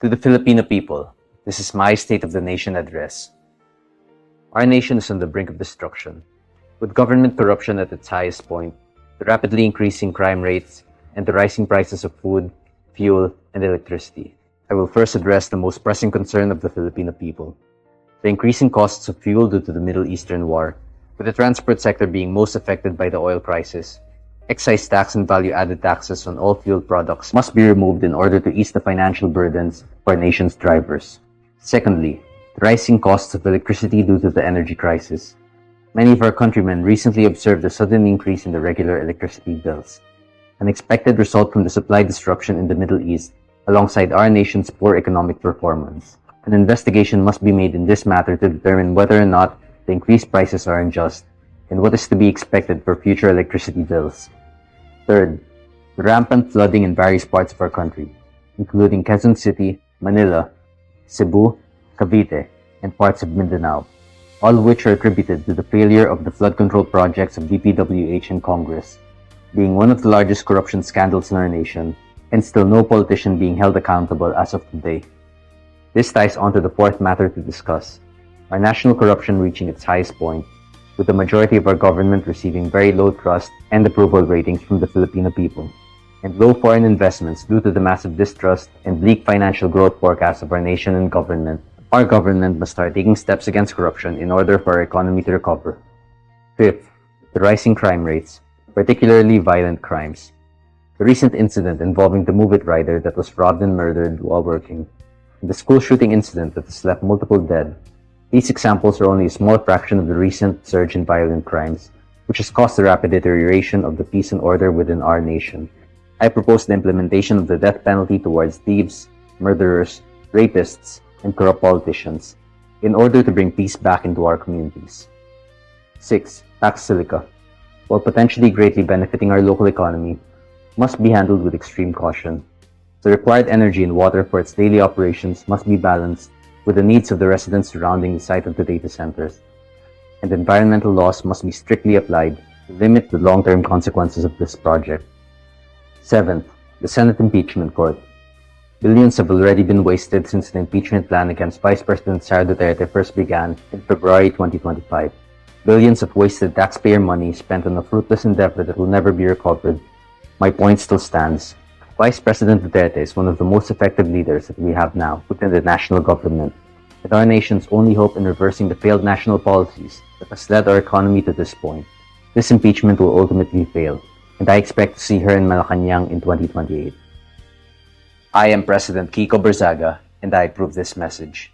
To the Filipino people, this is my State of the Nation address. Our nation is on the brink of destruction, with government corruption at its highest point, the rapidly increasing crime rates, and the rising prices of food, fuel, and electricity. I will first address the most pressing concern of the Filipino people: the increasing costs of fuel due to the Middle Eastern war, with the transport sector being most affected by the oil crisis. Excise tax and value-added taxes on all fuel products must be removed in order to ease the financial burdens of our nation's drivers. Secondly, the rising costs of electricity due to the energy crisis. Many of our countrymen recently observed a sudden increase in the regular electricity bills, an expected result from the supply disruption in the Middle East, alongside our nation's poor economic performance. An investigation must be made in this matter to determine whether or not the increased prices are unjust, and what is to be expected for future electricity bills. Third, the rampant flooding in various parts of our country, including Quezon City, Manila, Cebu, Cavite, and parts of Mindanao, all of which are attributed to the failure of the flood control projects of DPWH and Congress, being one of the largest corruption scandals in our nation, and still no politician being held accountable as of today. This ties on to the fourth matter to discuss: our national corruption reaching its highest point, with the majority of our government receiving very low trust and approval ratings from the Filipino people, and low foreign investments due to the massive distrust and bleak financial growth forecasts of our nation and government. Our government must start taking steps against corruption in order for our economy to recover. Fifth, the rising crime rates, particularly violent crimes. The recent incident involving the Move It rider that was robbed and murdered while working, and the school shooting incident that has left multiple dead. These examples are only a small fraction of the recent surge in violent crimes, which has caused the rapid deterioration of the peace and order within our nation. I propose the implementation of the death penalty towards thieves, murderers, rapists, and corrupt politicians, in order to bring peace back into our communities. 6. Tax silica, while potentially greatly benefiting our local economy, must be handled with extreme caution. The required energy and water for its daily operations must be balanced with the needs of the residents surrounding the site of the data centers, and environmental laws must be strictly applied to limit the long-term consequences of this project. 7th, the Senate Impeachment Court. Billions have already been wasted since the impeachment plan against Vice President Sara Duterte first began in February 2025. Billions of wasted taxpayer money spent on a fruitless endeavor that will never be recovered. My point still stands. Vice President Duterte is one of the most effective leaders that we have now within the national government, and our nation's only hope in reversing the failed national policies that has led our economy to this point. This impeachment will ultimately fail, and I expect to see her in Malacanang in 2028. I am President Kiko Barzaga, and I approve this message.